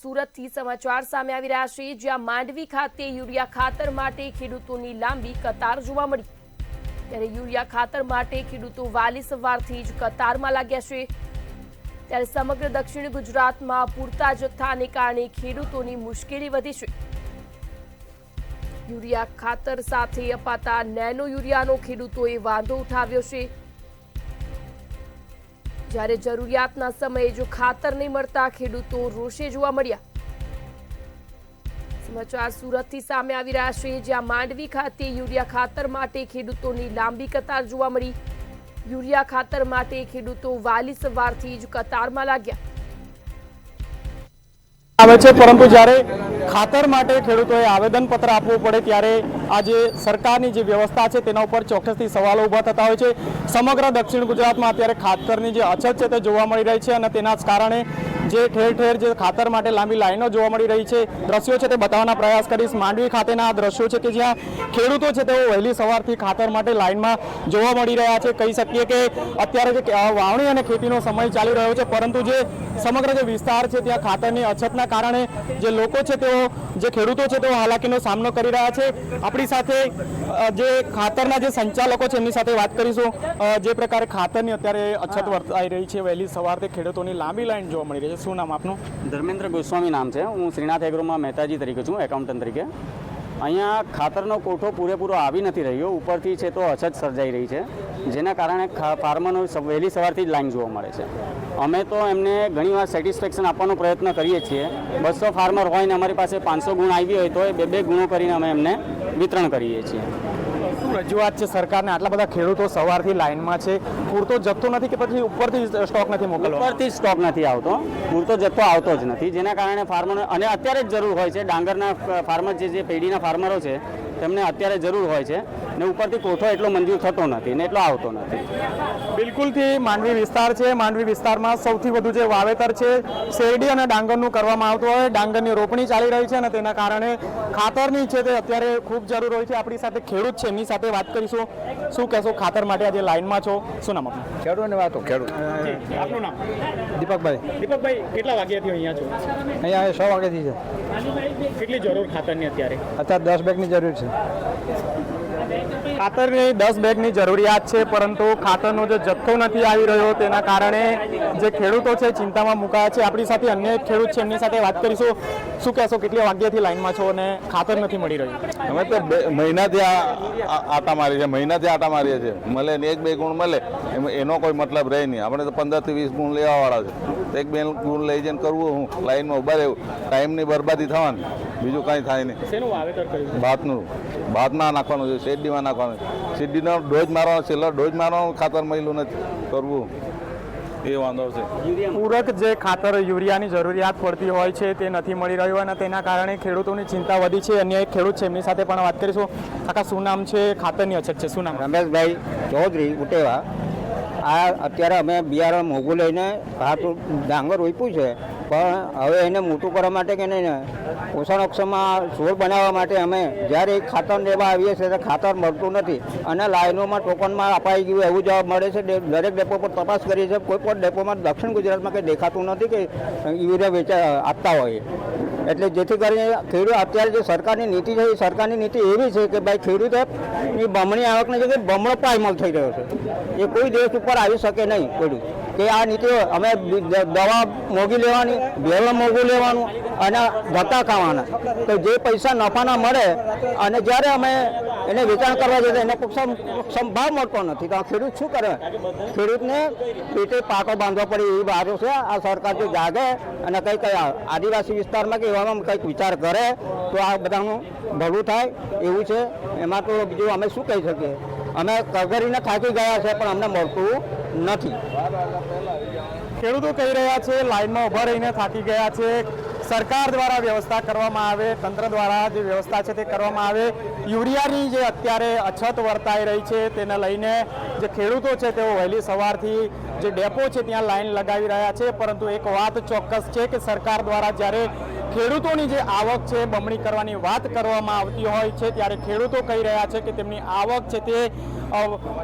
સુરતથી સમાચાર સામે આવી રહ્યા છે, જ્યાં માંડવી ખાતે યુરિયા ખાતર માટે ખેડૂતોની લાંબી કતાર જોવા મળી। ત્યારે યુરિયા ખાતર માટે ખેડૂતો વહેલી સવારથી જ કતારમાં લાગ્યા છે। ત્યારે સમગ્ર દક્ષિણ ગુજરાતમાં પૂરતા જથ્થાને કારણે ખેડૂતોની મુશ્કેલી વધી છે। યુરિયા ખાતર સાથે અપાતા નેનો યુરિયાનો ખેડૂતોએ વાંધો ઉઠાવ્યો છે। જ્યારે જરૂરિયાતના સમયે જો ખાતર નહીં મળતા ખેડૂતો રોષે જોવા મળ્યા। સમાચાર સુરતથી સામે આવી રહ્યા છે, જ્યાં માંડવી ખાતે યુરિયા ખાતર માટે ખેડૂતોની લાંબી કતાર જોવા મળી। યુરિયા ખાતર માટે ખેડૂતો વહેલી સવારથી જ કતારમાં લાગ્યા આવે છે, પરંતુ જ્યારે ખાતર માટે ખેડૂતોએ આવેદનપત્ર આપવું પડે ત્યારે આ જે સરકારની જે વ્યવસ્થા છે તેના ઉપર ચોક્કસથી સવાલો ઊભા થતા હોય છે। સમગ્ર દક્ષિણ ગુજરાતમાં અત્યારે ખાતરની જે અછત છે તે જોવા મળી રહી છે અને તેના જ કારણે જે ઠેર ઠેર જે ખાતર માટે લાંબી લાઈનો જોવા મળી રહી છે। દ્રશ્યો છે તે બતાવવાના પ્રયાસ કરીશ। માંડવી ખાતેના આ દ્રશ્યો છે કે જ્યાં ખેડૂતો છે તેઓ વહેલી સવારથી ખાતર માટે લાઈનમાં જોવા મળી રહ્યા છે। કહી શકીએ કે અત્યારે જે વાવણી અને ખેતીનો સમય ચાલી રહ્યો છે, પરંતુ જે સમગ્ર જે વિસ્તાર છે ત્યાં ખાતરની અછતના કારણે જે લોકો છે તેઓ જે ખેડૂતો છે તેઓ હાલાકીનો સામનો કરી રહ્યા છે। આપણી સાથે જે ખાતરના જે સંચાલકો છે એમની સાથે વાત કરીશું। જે પ્રકારે ખાતરની અત્યારે અછત વર્તાઈ રહી છે, વહેલી સવારથી ખેડૂતોની લાંબી લાઈન જોવા મળી રહી છે, શું નામ આપનું? ધર્મેન્દ્ર ગોસ્વામી નામ છે। હું શ્રીનાથ એગ્રોમાં મહેતાજી તરીકે છું, એકાઉન્ટન્ટ તરીકે। અહીંયા ખાતરનો કોઠો પૂરેપૂરો આવી નથી રહ્યો, ઉપરથી છે તો અછત સર્જાઈ રહી છે, જેના કારણે ફાર્મરનો વહેલી સવારથી જ લાઈન જોવા મળે છે। અમે તો એમને ઘણીવાર સેટિસ્ફેક્શન આપવાનો પ્રયત્ન કરીએ છીએ। 200 ફાર્મર હોય ને અમારી પાસે 500 ગુણ આવી હોય તો એ 2 ગુણો કરીને અમે એમને વિતરણ કરીએ છીએ। શું રજૂઆત છે સરકારને? આટલા બધા ખેડૂતો સવારથી લાઈનમાં છે, પૂરતો જથ્થો નથી કે પછી ઉપરથી સ્ટોક નથી મોકલવાનો? ઉપરથી સ્ટોક નથી આવતો, પૂરતો જથ્થો આવતો જ નથી, જેના કારણે ફાર્મરને અને અત્યારે જ જરૂર હોય છે। ડાંગરના ફાર્મર જે પેઢીના ફાર્મરો છે તેમને અત્યારે જરૂર હોય છે ને ઉપરથી કોઠો એટલો મંજૂર થતો નથી ને એટલો આવતો નથી। બિલકુલથી માંડવી વિસ્તાર છે, માંડવી વિસ્તારમાં સૌથી વધુ જે વાવેતર છે શેરડી અને ડાંગરનું કરવામાં આવતું હોય, ડાંગરની રોપણી ચાલી રહી છે અને તેના કારણે ખાતરની છે તે અત્યારે ખૂબ જરૂર હોય છે। આપણી સાથે ખેડૂત છે, એમની સાથે વાત કરીશું। શું કહેશો ખાતર માટે આજે લાઈનમાં છો, શું નામ આપનું? ખેડૂતની વાતો ખેડૂત આપનું નામ? દીપકભાઈ। દીપકભાઈ, કેટલા વાગ્યાથી અહીંયા છો? અહીંયા 6 વાગ્યાથી છે। કેટલી જરૂર ખાતરની અત્યારે? અત્યારે 10 બેગની જરૂર છે। ખાતરની 10 બેગની જરૂરિયાત છે, પરંતુ ખાતરનો જે જથ્થો નથી આવી રહ્યો તેના કારણે જે ખેડૂતો છે ચિંતામાં મુકાયા છે। આપણી સાથે અન્ય એક ખેડૂત છે, એમની સાથે વાત કરીશું। શું કહેશો, કેટલી વાગ્યાથી લાઈનમાં છો અને ખાતર નથી મળી રહ્યું? અમે તો મહિનાથી આટા મારીએ છીએ, મળે ને 1-2 ગુણ મળે એનો કોઈ મતલબ રહે નહીં। આપણે તો 15 થી 20 ગુણ લેવાવાળા છે, 1-2 ગુણ લઈ જઈને કરવું હું લાઈનમાં ઉભા રહેવું, ટાઈમની બરબાદી થવાની, બીજું કાંઈ થાય નહીં। શેનું વાવેતર કર્યું? ભાતમાં નાખવાનું છે, શેરડીમાં નાખવાનું, શેરડીનો ડોઝ મારવાનો છે, ડોઝ મારવાનું ખાતર મળ્યું નથી કરવું, એ વાંધો છે। પૂરક જે ખાતર યુરિયાની જરૂરિયાત પડતી હોય છે તે નથી મળી રહ્યું અને તેના કારણે ખેડૂતોની ચિંતા વધી છે। અન્ય એક ખેડૂત છે, એમની સાથે પણ વાત કરીશું। કાકા, શું નામ છે? ખાતરની અછત છે, શું નામ? રમેશભાઈ ચૌધરી ઉટેવા। આ અત્યારે અમે બિયારણ મોંઘું લઈને ભાત ડાંગર રોપ્યું છે, પણ હવે એને મોટું કરવા માટે કે નહીં પોષણક્ષમમાં છોડ બનાવવા માટે અમે જ્યારે ખાતર લેવા આવીએ છીએ ત્યારે ખાતર મળતું નથી અને લાઈનોમાં ટોકનમાં અપાઈ ગયું એવું જવાબ મળે છે। દરેક ડેપો પર તપાસ કરીએ છીએ, કોઈ પણ ડેપોમાં દક્ષિણ ગુજરાતમાં કંઈ દેખાતું નથી કે યુરિયા આપતા હોય। એટલે જેથી કરીને ખેડૂત અત્યારે જે સરકારની નીતિ છે એ સરકારની નીતિ એવી છે કે ભાઈ ખેડૂતોની બમણી આવકની જગ્યાએ બમણો પાયમાલ થઈ રહ્યો છે। એ કોઈ દેશ ઉપર આવી શકે નહીં ખેડૂત કે આ નીતિઓ અમે દવા મોંઘી લેવાની, બિયારણ મોંઘું લેવાનું અને ધક્કા ખાવાના, તો જે પૈસા નફાના મળે અને જ્યારે અમે એને વેચાણ કરવા જઈએ એને ભાવ મળતો નથી, તો આ ખેડૂત શું કરે? ખેડૂતને પેટે પાટો બાંધવા પડે એવી વાતો છે। આ સરકાર જો જાગે અને કંઈક આદિવાસી વિસ્તારમાં કે એવામાં કંઈક વિચાર કરે તો આ બધાનું ભલું થાય એવું છે। એમાં તો બીજું અમે શું કહી શકીએ? અમે કગરીને થાકી ગયા છે પણ અમને મળતું નથી। ખેડૂતો કહી રહ્યા છે લાઈનમાં ઊભા રહીને થાકી ગયા છે। સરકાર દ્વારા વ્યવસ્થા કરવામાં આવે, તંત્ર દ્વારા જે વ્યવસ્થા છે તે કરવામાં આવે। યુરિયાની જે અત્યારે અછત વર્તાઈ રહી છે તેને લઈને જે ખેડૂતો છે તેઓ વહેલી સવારથી જે ડેપો છે ત્યાં લાઈન લગાવી રહ્યા છે, પરંતુ એક વાત ચોક્કસ છે કે સરકાર દ્વારા જ્યારે ખેડૂતોની જે આવક છે બમણી કરવાની વાત કરવામાં આવતી હોય છે, ત્યારે ખેડૂતો કહી રહ્યા છે કે તેમની આવક છે તે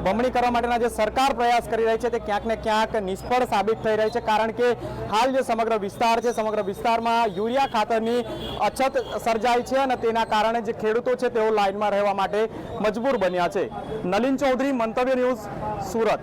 બમણી કરવા માટેના જે સરકાર પ્રયાસ કરી રહી છે તે ક્યાંક ને ક્યાંક નિષ્ફળ સાબિત થઈ રહી છે, કારણ કે હાલ જે સમગ્ર વિસ્તાર છે, સમગ્ર વિસ્તારમાં યુરિયા ખાતરની અછત સર્જાઈ છે અને તેના કારણે જે ખેડૂતો છે તેઓ લાઇનમાં રહેવા માટે મજબૂર બન્યા છે. નલિન ચૌધરી, મંતવ્ય ન્યૂઝ, સુરત.